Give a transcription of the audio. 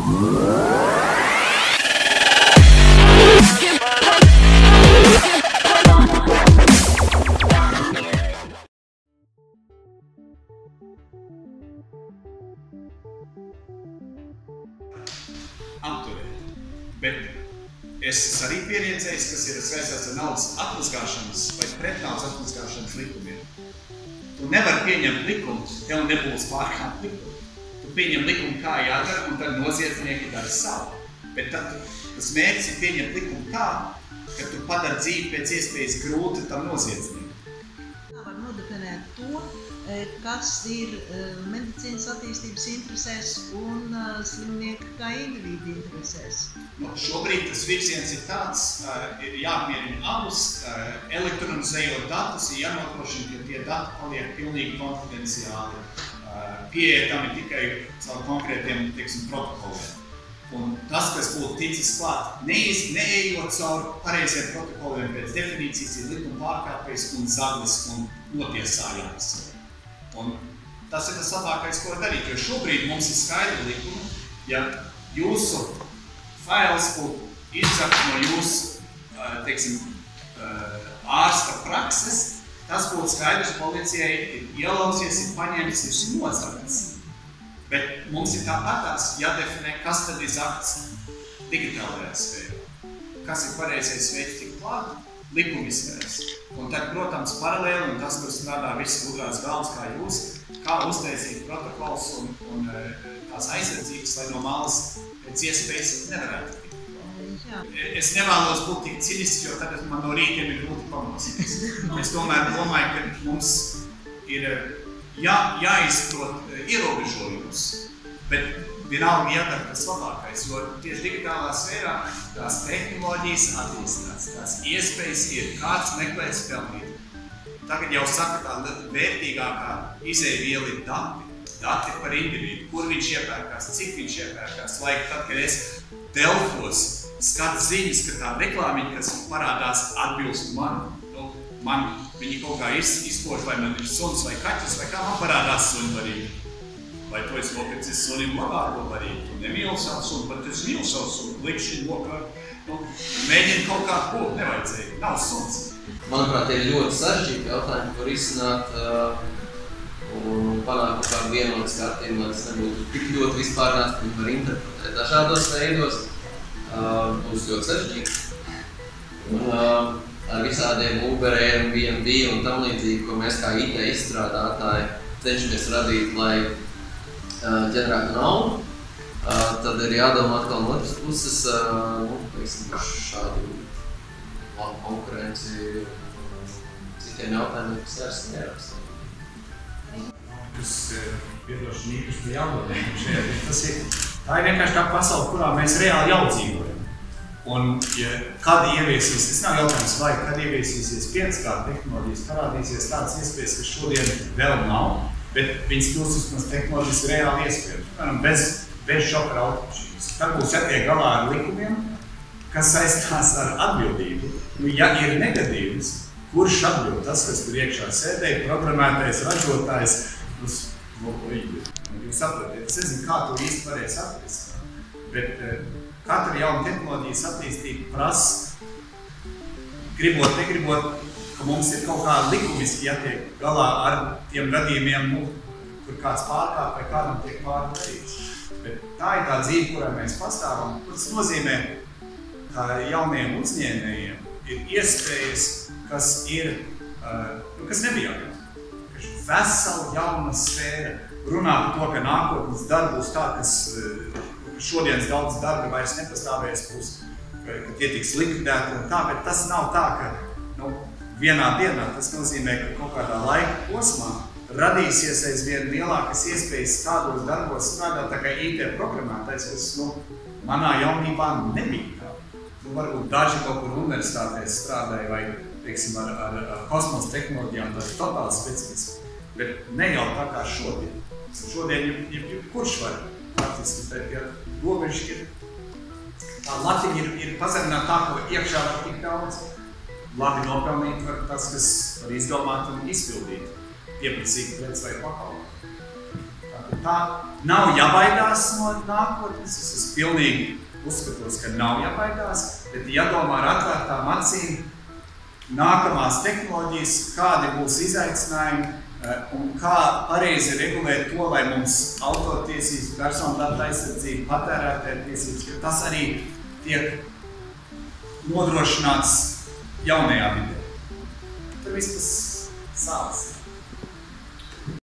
Apturēt. Bet es arī pieredzējis, kas ir saistīts ar naudas atmazgāšanas vai pretnaudas atmazgāšanas likumiem. Tu nevari pieņemt likumu, tev nebūs pārkāpt likumu. Tu pieņem likumu, kā jādara, un tad noziedznieki dara savu. Bet tad tas mērķis ir pieņemt likumu tā, ka tu padari dzīvi pēc iespējas grūti tam noziedzniekam. Var nodefinēt to, kas ir medicīnas attīstības interesēs un slimnieka kā individu interesēs. Šobrīd tas virziens ir tāds, ir jāapmierina abus, elektronizējot datus, ir jānodrošina, ka tie dati paliek pilnīgi konfidenciāli, pieejami tikai caur konkrētiem, protokoliem. Un tas, kas būtu ticis klāt, neejot caur pareiziem protokoliem pēc definīcijas, ir likuma pārkāpējs un zaglis un notiesājams. Un tas ir tas labākais, ko darīt, jo šobrīd mums ir skaidra likuma, ja jūsu fails būtu izzakts no jūsu, ārsta prakses, tas būtu skaidrs policijai, ir ielausies, ir paņemts, ir nozagts. Bet mums ir tāpatās jādefinē, kas tad ir zakts digitālajā sfērā. Kas ir pareizais veids tikt klāt? Likumiskais. Un tad, protams, paralēli, un tas, kur strādā viss gudrās galvas kā jūs, kā uztaisīt protokols un tās aizsardzības, lai no malas pēc iespējas nevarētu tikt. Es nevēlos būt tik cinisks, jo tad man no rītiem ir grūti pamosties. Es tomēr domāju, ka mums ir jāizprot ierobežojumus, bet vienalga jādara tas labākais, jo tieši digitālā sfērā tās tehnoloģijas attīstās, tās iespējas ir, kāds meklēs pelnīt. Tagad jau saka, tā vērtīgākā izēviela ir dati par individu, kur viņš iepērkās, cik viņš iepērkās, lai tad, kad es Delfos skatu ziņas, ka tā reklāmiņa, kas parādās, atbilst man viņi kaut kā izkož, vai man ir suns vai kaķis, vai kā man parādās sunbarība. Vai tu esi nopircis sunim labāko barību, tu nemīli savu sunu, bet es mīlu savu sunu, likšķiņu lokā. Mēģini kaut kā ko, nevajadzēja, nav suns. Manuprāt, ir ļoti sarežģīti jautājumi, kur izsināt un panākt kaut kādu vienotas kārtību, lai tas nebūtu tik ļoti vispārnāts, ka viņi var interpretēt dažādos veidos. Būs ļoti sarežģīti. Ar visādiem Uber, Airbnb un tam līdzīgi, ko mēs kā IT izstrādātāji cenšamies radīt, lai ģenerētu naudu, tad ir jādomā atkal no otras puses, par šādu konkurenci citiem jautājumiem, kas jārisina jāraksta. Tas piedošana īpaši pie jaunotnēm šeit. Tā ir vienkārši tā pasaule, kurā mēs reāli jau dzīvojam. Un, kad ieviesīs, tas nav jautājums vai, kad ieviesīsies 5G tehnoloģijas, parādīsies tādas iespējas, kas šodien vēl nav, bet viņas kļūst vismaz tehnoloģijas reāli iespējams. Piemēram, bez šokera automašīnas. Tad būs jātiek galā ar likumiem, kas saistās ar atbildību. Ja ir negadījums, kurš atbild? Tas, kas tur iekšā sēdēja, programmētais, ražotājs, jūs sapratiet, es nezinu, kā to īsti varēs atrisināt, bet katra jauna tehnoloģijas attīstība prasa, gribot, negribot, ka mums ir kaut kā likumiski jātiek galā ar tiem gadījumiem, kur kāds pārkāp vai kādam tiek pārdarīts. Bet tā ir tā dzīve, kurā mēs pastāvam. Tas nozīmē, ka jauniem uzņēmējiem ir iespējas, kas ir, kas nebija agrāk. Vesela jauna sfēra. Runā par to, ka nākotnes darba būs tā, kas šodienas daudz darba vairs nepastāvēs, ka tie tiks likvidēti un tā, bet tas nav tā, ka vienā dienā tas nozīmē, ka kaut kādā laika posmā radīsies aizvien lielākas iespējas kādos darbos strādāt, tā kā IT programmētais, kas manā jaunībā nebija tā. Varbūt daži kaut kur universitātēs strādāja vai, teiksim, ar kosmosa tehnoloģijām, tas ir totāli specifiski, bet ne jau tā kā šodien. Šodien jebkurš var faktiski, ja robeža ir, tā latiņa ir pazemināta tā, ko iekšā var tik daudz. Labi nopelnīt var tas, kas var izdomāt un izpildīt pieprasīt lietas vai pakalpojumu. tā nav jābaidās no nākotnes, es esmu pilnīgi uzskatos, ka nav jābaidās, bet jādomā ar atvērtām acīm nākamās tehnoloģijas, kādi būs izaicinājumi un kā pareizi regulēt to, lai mums autortiesības, personāla aizsardzība, patērētāju tiesības, ka tas arī tiek nodrošināts jaunajā vidē. Tur viss tas sāks.